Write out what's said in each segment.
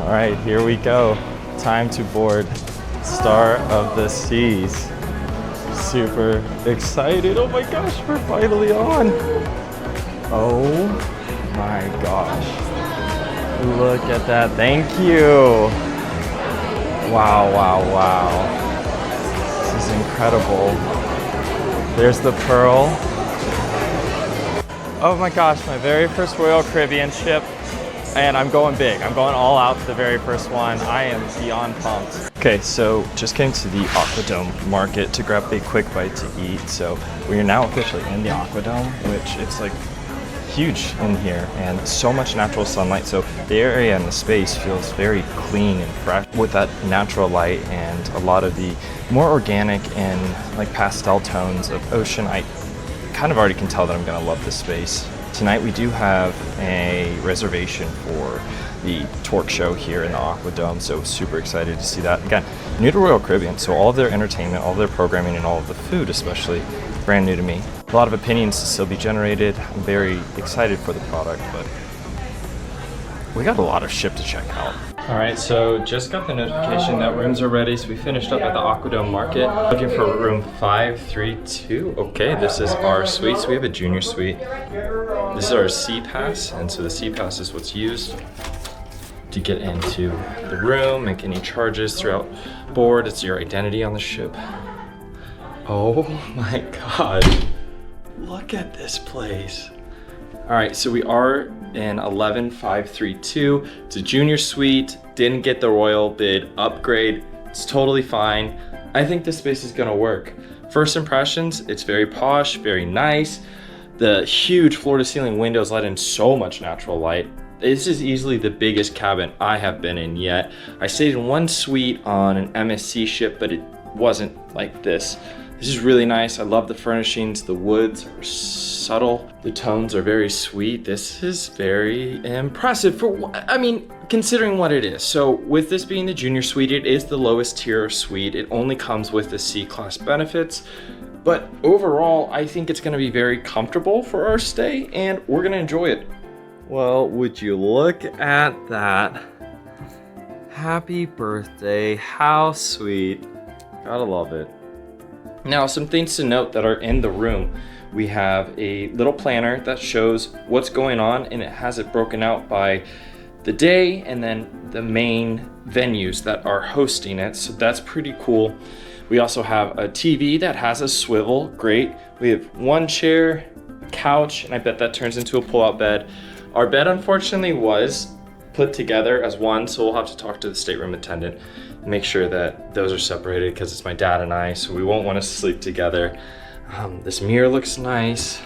All right, here we go. Time to board Star of the Seas. Super excited. Oh my gosh, we're finally on. Oh my gosh. Look at that. Thank you. Wow, wow, wow. This is incredible. There's the Pearl. Oh my gosh, my very first Royal Caribbean ship. And I'm going big. I'm going all out for the very first one. I am beyond pumped. Okay, so just getting to the Aquadome market to grab a quick bite to eat. So we are now officially in the Aquadome, which it's like huge in here and so much natural sunlight. So the area and the space feels very clean and fresh with that natural light and a lot of the more organic and like pastel tones of ocean. I kind of already can tell that I'm gonna love this space. Tonight we do have a reservation for the Torque show here in the Aquadome, so super excited to see that. Again, new to Royal Caribbean, so all of their entertainment, all of their programming, and all of the food especially, brand new to me. A lot of opinions to still be generated. I'm very excited for the product, but we got a lot of ship to check out. All right, so just got the notification that rooms are ready, so we finished up at the Aquadome Market. Looking for room 532. Okay, this is our suite, so we have a junior suite. This is our Sea Pass, and so the Sea Pass is what's used to get into the room, make any charges throughout board. It's your identity on the ship. Oh my God, look at this place. All right, so we are in 11532. It's a junior suite, didn't get the royal bid upgrade. It's totally fine. I think this space is gonna work. First impressions, it's very posh, very nice. The huge floor to ceiling windows let in so much natural light. This is easily the biggest cabin I have been in yet. I stayed in one suite on an MSC ship, but it wasn't like this. This is really nice. I love the furnishings. The woods are subtle. The tones are very sweet. This is very impressive for, I mean, considering what it is. So with this being the junior suite, it is the lowest tier suite. It only comes with the C-class benefits. But overall, I think it's gonna be very comfortable for our stay and we're gonna enjoy it. Well, would you look at that? Happy birthday, how sweet. Gotta love it. Now, some things to note that are in the room. We have a little planner that shows what's going on and it has it broken out by the day and then the main venues that are hosting it. So that's pretty cool. We also have a TV that has a swivel, great. We have one chair, a couch, and I bet that turns into a pull-out bed. Our bed unfortunately was put together as one, so we'll have to talk to the stateroom attendant and make sure that those are separated because it's my dad and I, so we won't want to sleep together. This mirror looks nice.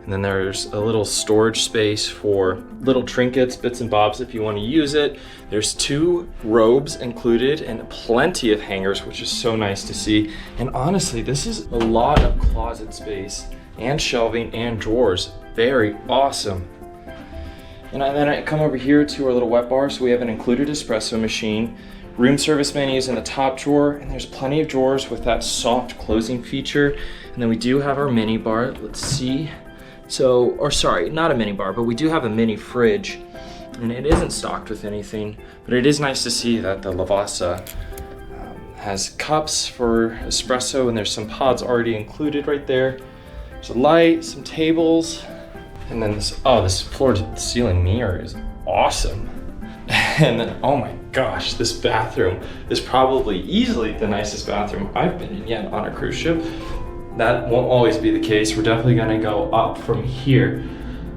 And then there's a little storage space for little trinkets, bits and bobs if you want to use it. There's 2 robes included and plenty of hangers, which is so nice to see. And honestly, this is a lot of closet space and shelving and drawers. Very awesome. And then I come over here to our little wet bar. So we have an included espresso machine, room service menus in the top drawer, and there's plenty of drawers with that soft closing feature. And then we do have our mini bar. Let's see. So, or sorry, not a mini bar, but we do have a mini fridge, and it isn't stocked with anything, but it is nice to see that the Lavazza has cups for espresso, and there's some pods already included right there. There's a light, some tables, and then this floor to ceiling mirror is awesome. And then, oh my gosh, this bathroom is probably easily the nicest bathroom I've been in yet on a cruise ship. That won't always be the case. We're definitely gonna go up from here.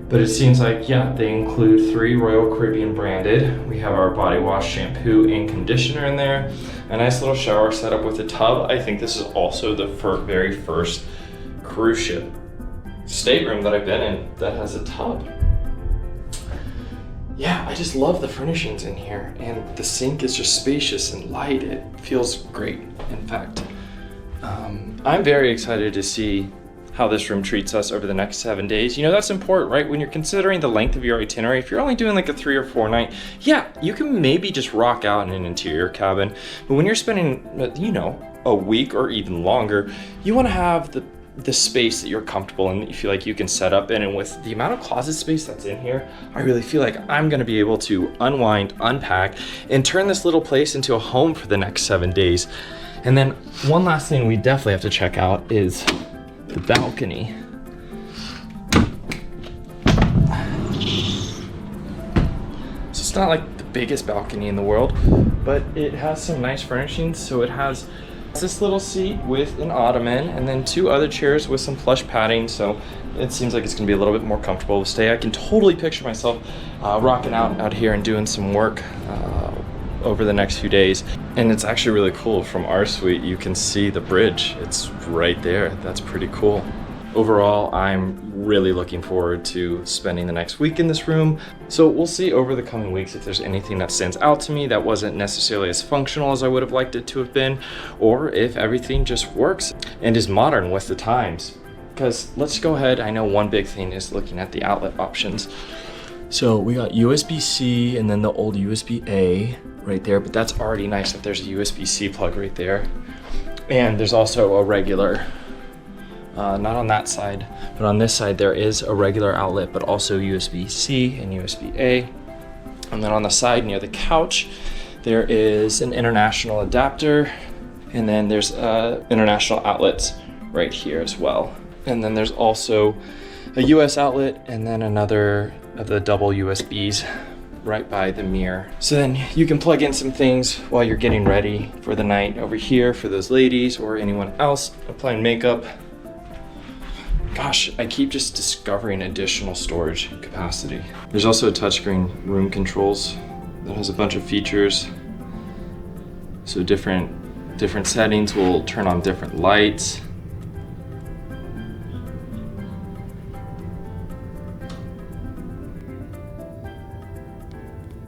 But it seems like, yeah, they include 3 Royal Caribbean branded. We have our body wash, shampoo, and conditioner in there. A nice little shower set up with a tub. I think this is also the very first cruise ship stateroom that I've been in that has a tub. Yeah, I just love the furnishings in here. And the sink is just spacious and light. It feels great, in fact. I'm very excited to see how this room treats us over the next 7 days. You know, that's important, right? When you're considering the length of your itinerary, if you're only doing like a 3 or 4 night, yeah, you can maybe just rock out in an interior cabin. But when you're spending, you know, a week or even longer, you want to have the the space that you're comfortable in, that you feel like you can set up in. And with the amount of closet space that's in here, I really feel like I'm gonna be able to unwind, unpack, and turn this little place into a home for the next 7 days. And then one last thing we definitely have to check out is the balcony. So it's not like the biggest balcony in the world, but it has some nice furnishings. So it has this little seat with an ottoman and then 2 other chairs with some plush padding. So it seems like it's gonna be a little bit more comfortable to stay. I can totally picture myself rocking out here and doing some work over the next few days. And it's actually really cool. From our suite, you can see the bridge. It's right there. That's pretty cool. Overall, I'm really looking forward to spending the next week in this room. So we'll see over the coming weeks if there's anything that stands out to me that wasn't necessarily as functional as I would have liked it to have been, or if everything just works and is modern with the times. Because let's go ahead, I know one big thing is looking at the outlet options. So we got USB-C and then the old USB-A right there, but that's already nice that there's a USB-C plug right there. And there's also a regular, not on that side, but on this side there is a regular outlet, but also USB-C and USB-A. And then on the side near the couch, there is an international adapter, and then there's international outlets right here as well. And then there's also a US outlet and then another of the double USBs right by the mirror. So then you can plug in some things while you're getting ready for the night over here for those ladies or anyone else applying makeup. Gosh, I keep just discovering additional storage capacity. There's also a touchscreen room controls that has a bunch of features. So different settings will turn on different lights.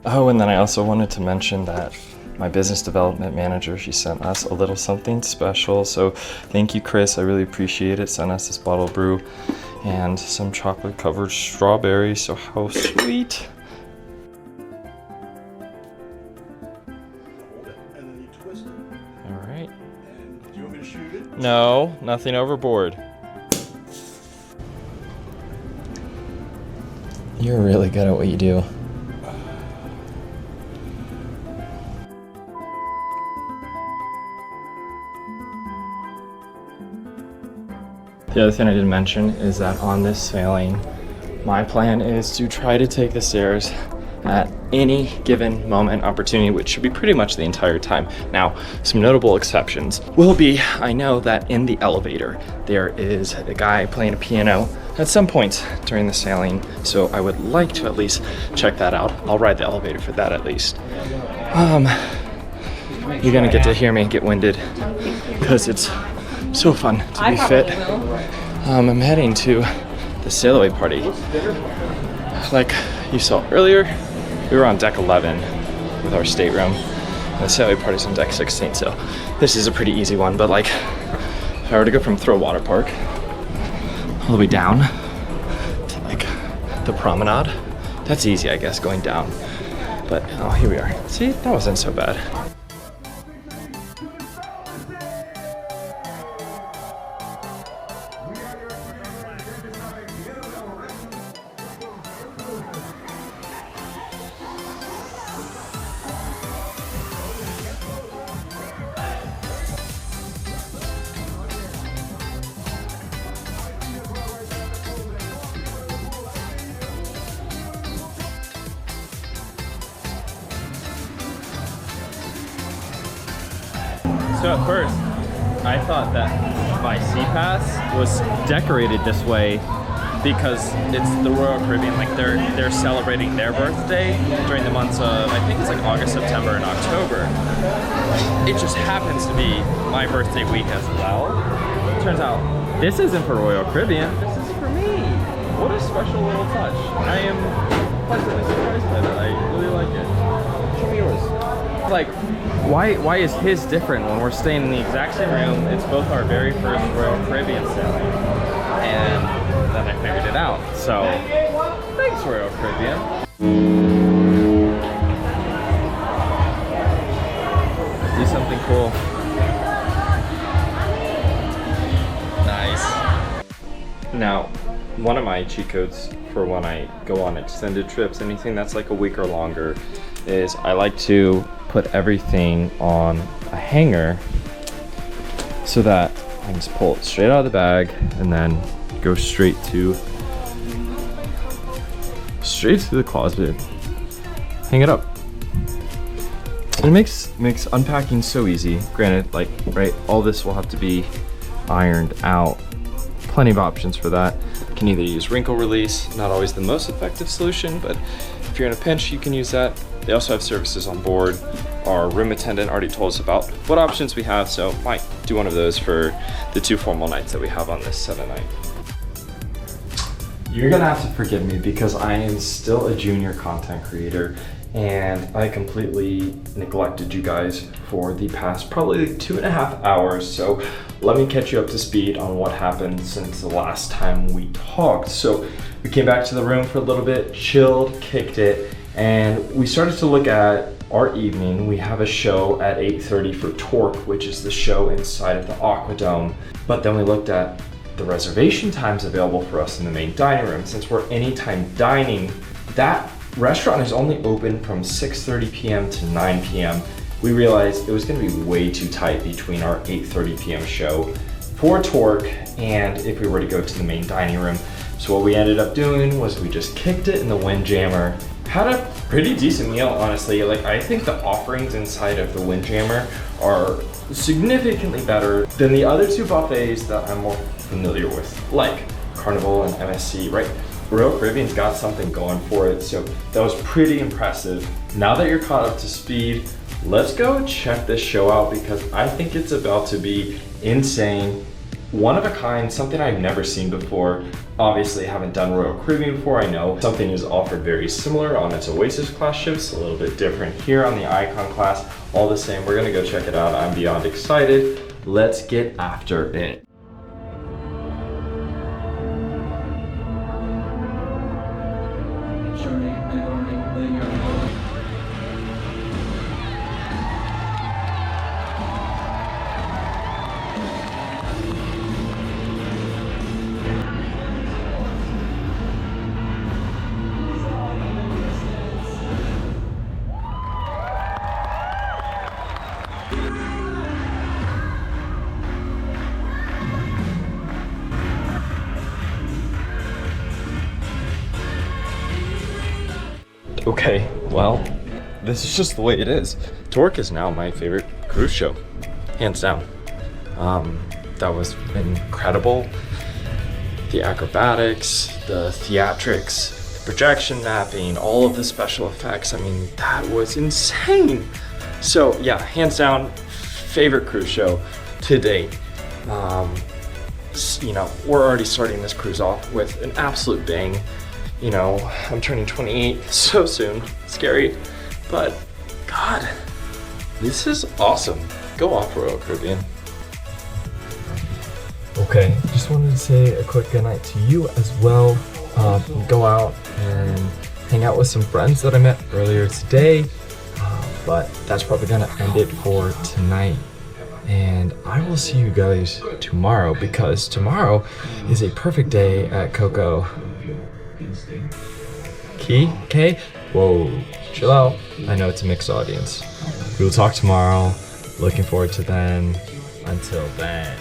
Oh, and then I also wanted to mention that my business development manager, she sent us a little something special. So thank you, Chris. I really appreciate it. Sent us this bottle of brew and some chocolate covered strawberries. So how sweet. And then you twist it. All right. And do you want me to shoot it? No, nothing overboard. You're really good at what you do. The other thing I didn't mention is that on this sailing, my plan is to try to take the stairs at any given moment opportunity, which should be pretty much the entire time. Now, some notable exceptions will be, I know that in the elevator, there is a guy playing a piano at some points during the sailing, so I would like to at least check that out. I'll ride the elevator for that at least. You're gonna get to hear me get winded because it's so fun to be fit. I'm heading to the sail-away party. Like you saw earlier, we were on deck 11 with our stateroom. And the sail-away party's on deck 16, so this is a pretty easy one. But like, if I were to go from Throw Water Park all the way down to like the promenade, that's easy, I guess, going down. But oh, here we are. See, that wasn't so bad. So at first, I thought that my SeaPass was decorated this way because it's the Royal Caribbean, like they're celebrating their birthday during the months of, I think it's like August, September, and October. It just happens to be my birthday week as well. Turns out, this isn't for Royal Caribbean, this is for me. What a special little touch. I am pleasantly surprised by that. I really like it. Show me yours. Like, why is his different when we're staying in the exact same room? It's both our very first Royal Caribbean sailing, and then I figured it out. So, thanks Royal Caribbean. Do something cool. Nice. Now, one of my cheat codes for when I go on extended trips, anything that's like a week or longer, is I like to put everything on a hanger so that I can just pull it straight out of the bag and then go straight to the closet, hang it up. And it makes unpacking so easy. Granted, like, right, all this will have to be ironed out. Plenty of options for that. You can either use wrinkle release, not always the most effective solution, but if you're in a pinch, you can use that. They also have services on board. Our room attendant already told us about what options we have, so might do one of those for the 2 formal nights that we have on this 7 night. You're gonna have to forgive me because I am still a junior content creator and I completely neglected you guys for the past probably 2.5 hours. So let me catch you up to speed on what happened since the last time we talked. So we came back to the room for a little bit, chilled, kicked it, and we started to look at our evening. We have a show at 8:30 for Torque, which is the show inside of the Aquadome. But then we looked at the reservation times available for us in the main dining room. Since we're anytime dining, that restaurant is only open from 6:30 p.m. to 9 p.m. We realized it was gonna be way too tight between our 8:30 p.m. show for Torque and if we were to go to the main dining room. So what we ended up doing was we just kicked it in the Windjammer. Had a pretty decent meal, honestly. Like, I think the offerings inside of the Windjammer are significantly better than the other 2 buffets that I'm more familiar with, like Carnival and MSC, right? Royal Caribbean's got something going for it, so that was pretty impressive. Now that you're caught up to speed, let's go check this show out because I think it's about to be insane. One of a kind, something I've never seen before. Obviously, I haven't done Royal Caribbean before. I know something is offered very similar on its Oasis class ships, a little bit different here on the Icon class. All the same, we're gonna go check it out. I'm beyond excited. Let's get after it. Okay, well, this is just the way it is. Torque is now my favorite cruise show, hands down. That was incredible. The acrobatics, the theatrics, the projection mapping, all of the special effects. I mean, that was insane. So yeah, hands down, favorite cruise show to date. You know, we're already starting this cruise off with an absolute bang. You know, I'm turning 28 so soon, scary, but God, this is awesome. Go off, Royal Caribbean. Okay, just wanted to say a quick goodnight to you as well. Go out and hang out with some friends that I met earlier today, but that's probably gonna end it for tonight. And I will see you guys tomorrow because tomorrow is a perfect day at Coco Cay? Whoa, chill out. I know it's a mixed audience. We will talk tomorrow. Looking forward to then. Until then.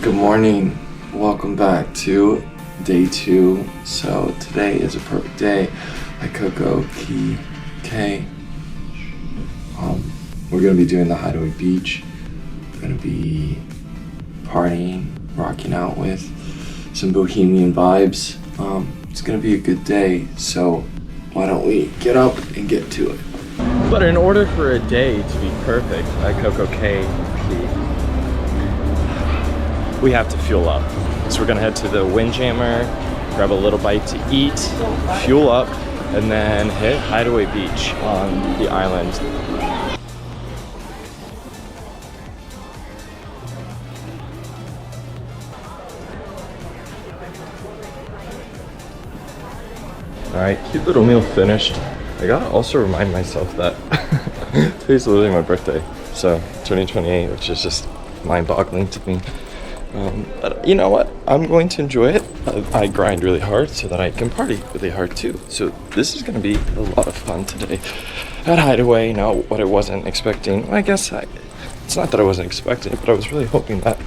Good morning. Welcome back to day 2. So today is a perfect day at Coco Cay. We're gonna be doing the Hideaway Beach. We're gonna be partying, rocking out with some bohemian vibes. It's gonna be a good day, so why don't we get up and get to it. But in order for a day to be perfect at CocoCay, we have to fuel up. So we're gonna head to the Windjammer, grab a little bite to eat, fuel up, and then hit Hideaway Beach on the island. All right, cute little meal finished. I gotta also remind myself that today's literally my birthday. So turning 28, which is just mind-boggling to me. But you know what? I'm going to enjoy it. I grind really hard so that I can party really hard too. So this is going to be a lot of fun today at Hideaway. Now, what I wasn't expecting, I guess it's not that I wasn't expecting it, but I was really hoping that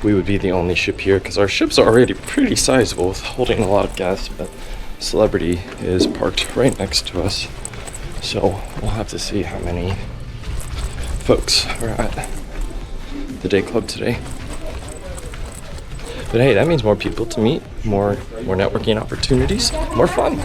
we would be the only ship here, because our ship's already pretty sizable with holding a lot of guests, but Celebrity is parked right next to us. So we'll have to see how many folks are at the day club today. But hey, that means more people to meet, more networking opportunities, more fun.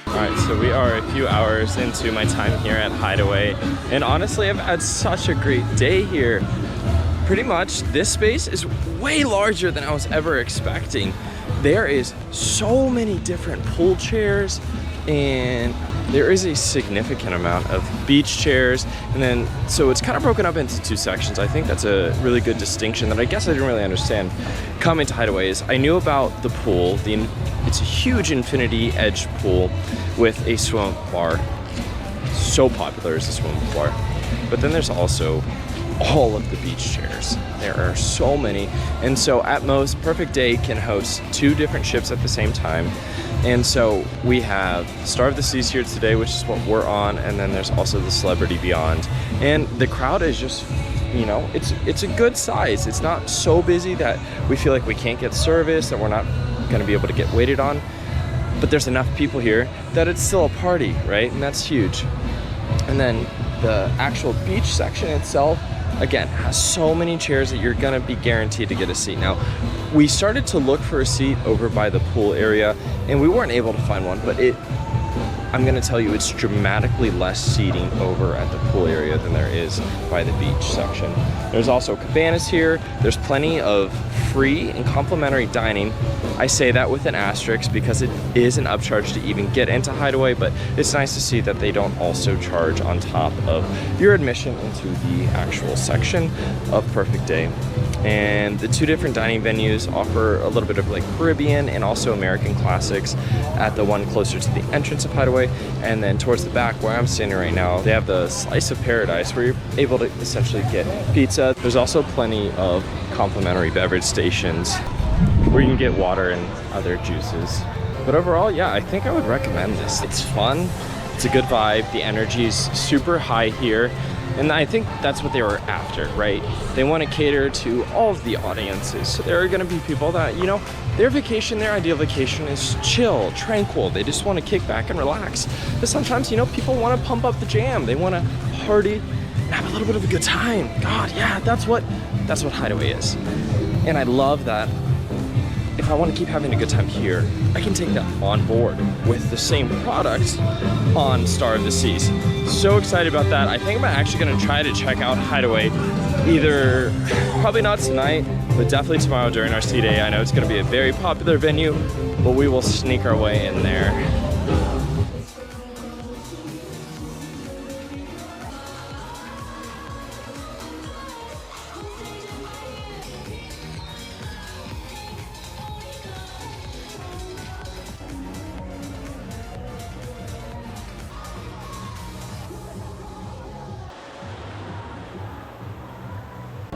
Alright, so we are a few hours into my time here at Hideaway, and honestly I've had such a great day here. Pretty much this space is way larger than I was ever expecting. There is so many different pool chairs, and there is a significant amount of beach chairs, and then so it's kind of broken up into two sections. I think that's a really good distinction that I guess I didn't really understand coming to Hideaway. Is I knew about the pool. It's a huge infinity edge pool with a swim bar. So popular as a swim bar. But then there's also all of the beach chairs. There are so many, and so at most Perfect Day can host 2 different ships at the same time. And so we have Star of the Seas here today, which is what we're on, and then there's also the Celebrity Beyond. And the crowd is just, you know, it's a good size. It's not so busy that we feel like we can't get service, that we're not going to be able to get waited on, but there's enough people here that it's still a party, right? And that's huge. And then the actual beach section itself, again, has so many chairs that you're gonna be guaranteed to get a seat. Now, we started to look for a seat over by the pool area, and we weren't able to find one, but I'm gonna tell you, it's dramatically less seating over at the pool area than there is by the beach section. There's also cabanas here. There's plenty of free and complimentary dining. I say that with an asterisk because it is an upcharge to even get into Hideaway, but it's nice to see that they don't also charge on top of your admission into the actual section of Perfect Day. And the 2 different dining venues offer a little bit of like Caribbean and also American classics at the one closer to the entrance of Hideaway. And then towards the back where I'm standing right now, they have the Slice of Paradise where you're able to essentially get pizza. There's also plenty of complimentary beverage stations where you can get water and other juices. But overall, yeah, I think I would recommend this. It's fun, it's a good vibe, the energy's super high here. And I think that's what they were after, right? They want to cater to all of the audiences. So there are going to be people that, you know, their vacation, their ideal vacation is chill, tranquil. They just want to kick back and relax. But sometimes, you know, people want to pump up the jam. They want to party and have a little bit of a good time. God, yeah, that's what Hideaway is. And I love that. If I want to keep having a good time here, I can take that on board with the same products on Star of the Seas. So excited about that. I think I'm actually going to try to check out Hideaway either, probably not tonight, but definitely tomorrow during our sea day. I know it's going to be a very popular venue, but we will sneak our way in there.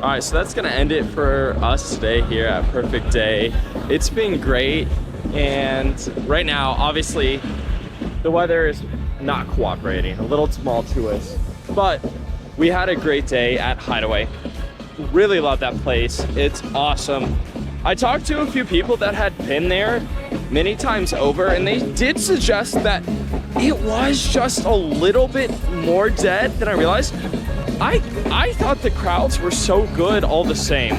All right, so that's gonna end it for us today here at Perfect Day. It's been great, and right now, obviously, the weather is not cooperating, a little tumultuous, but we had a great day at Hideaway. Really love that place, it's awesome. I talked to a few people that had been there many times over, and they did suggest that it was just a little bit more dead than I realized. I thought the crowds were so good all the same.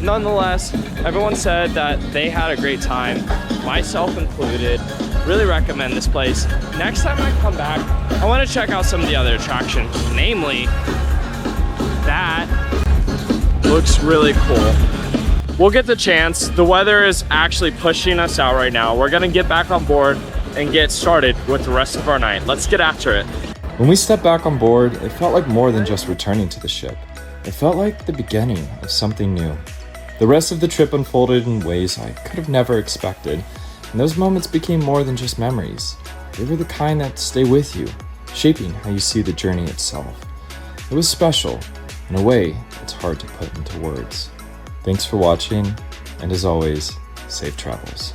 Nonetheless, everyone said that they had a great time, myself included. Really recommend this place. Next time I come back, I want to check out some of the other attractions, namely that looks really cool. We'll get the chance. The weather is actually pushing us out right now. We're gonna get back on board and get started with the rest of our night. Let's get after it. When we stepped back on board, it felt like more than just returning to the ship. It felt like the beginning of something new. The rest of the trip unfolded in ways I could have never expected, and those moments became more than just memories. They were the kind that stay with you, shaping how you see the journey itself. It was special, in a way that's hard to put into words. Thanks for watching, and as always, safe travels.